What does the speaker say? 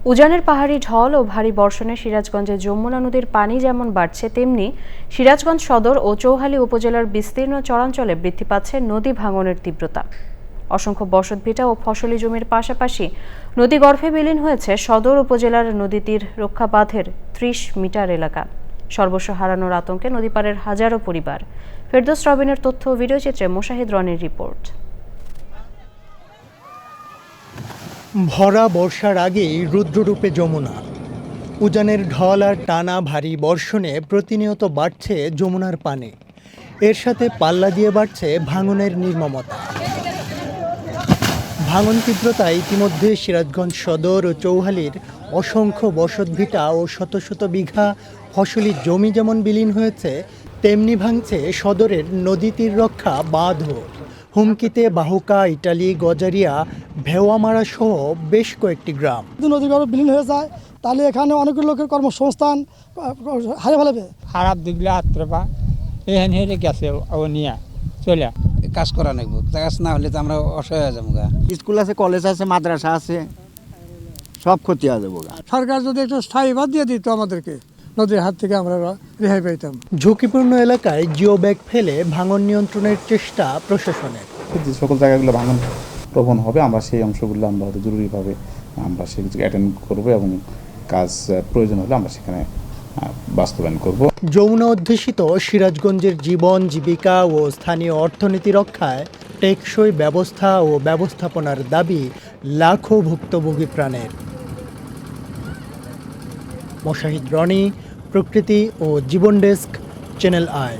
উজানের পাহাড়ি ঢল ও ভারী বর্ষণে সিরাজগঞ্জে যমুনা নদীর পানি যেমন বাড়ছে, তেমনি সিরাজগঞ্জ সদর ও চৌহালি উপজেলার বিস্তীর্ণ চরাঞ্চলে বৃদ্ধি পাচ্ছে নদী ভাঙনের তীব্রতা। অসংখ্য বসতভিটা ও ফসলি জমির পাশাপাশি নদীগর্ভে বিলীন হয়েছে সদর উপজেলার নদী তীর রক্ষা বাঁধের ৩০ মিটার এলাকা। সর্বস্ব হারানোর আতঙ্কে নদীপাড়ের হাজারো পরিবার। ফেরদৌস রবিনের তথ্য ও ভিডিওচিত্রে মোশাহিদ রনির রিপোর্ট। ভরা বর্ষার আগেই রুদ্ররূপে যমুনা। উজানের ঢল আর টানা ভারী বর্ষণে প্রতিনিয়ত বাড়ছে যমুনার পানি। এর সাথে পাল্লা দিয়ে বাড়ছে ভাঙনের নির্মমতা। ভাঙন তীব্রতায় ইতিমধ্যে সিরাজগঞ্জ সদর ও চৌহালির অসংখ্য বসতভিটা ও শত শত বিঘা ফসলি জমি যেমন বিলীন হয়েছে, তেমনি ভাঙছে সদরের নদী তীর রক্ষা বাঁধও। হুমকিতে বাহুকা, ইটালি, গজারিয়া, ভেওয়ামারা সহ বেশ কয়েকটি গ্রাম। নদীগর্ভ বিলীন হয়ে যায়, তাহলে এখানে অনেকগুলো লোকের কর্মসংস্থান হারিয়ে ফেলবে। খারাপ দিকলে আত্মপা এখানে হেরে গেছে ও নিয়ে চলে কাজ করা লাগবে, কাজ না হলে তো আমরা অসহায় হয়ে যাবো। স্কুল আছে, কলেজ আছে, মাদ্রাসা আছে, সব ক্ষতি হয়ে যাবো। সরকার যদি একটু স্থায়ী বাদ দিয়ে দিত আমাদেরকে, নদীর হাত থেকে আমরা রেহাই পাইতাম। ঝুঁকিপূর্ণ এলাকায় জিও ব্যাগ ফেলে ভাঙন নিয়ন্ত্রণের চেষ্টা প্রশাসনের। যে সকল জায়গাগুলো ভাঙন প্রবণ হবে, আমরা সেই অংশগুলো আমরা জরুরিভাবে আমরা সেগুলো অ্যাটেন্ড করবো এবং কাজ প্রয়োজন হলে আমরা সেখানে বাস্তবায়ন করব। যমুনা অধ্যুষিত সিরাজগঞ্জের জীবন জীবিকা ও স্থানীয় অর্থনীতি রক্ষায় টেকসই ব্যবস্থা ও ব্যবস্থাপনার দাবি লাখো ভুক্তভোগী প্রাণের। মোশাহিদ রনি, প্রকৃতি ও জীবন ডেস্ক, চ্যানেল আই।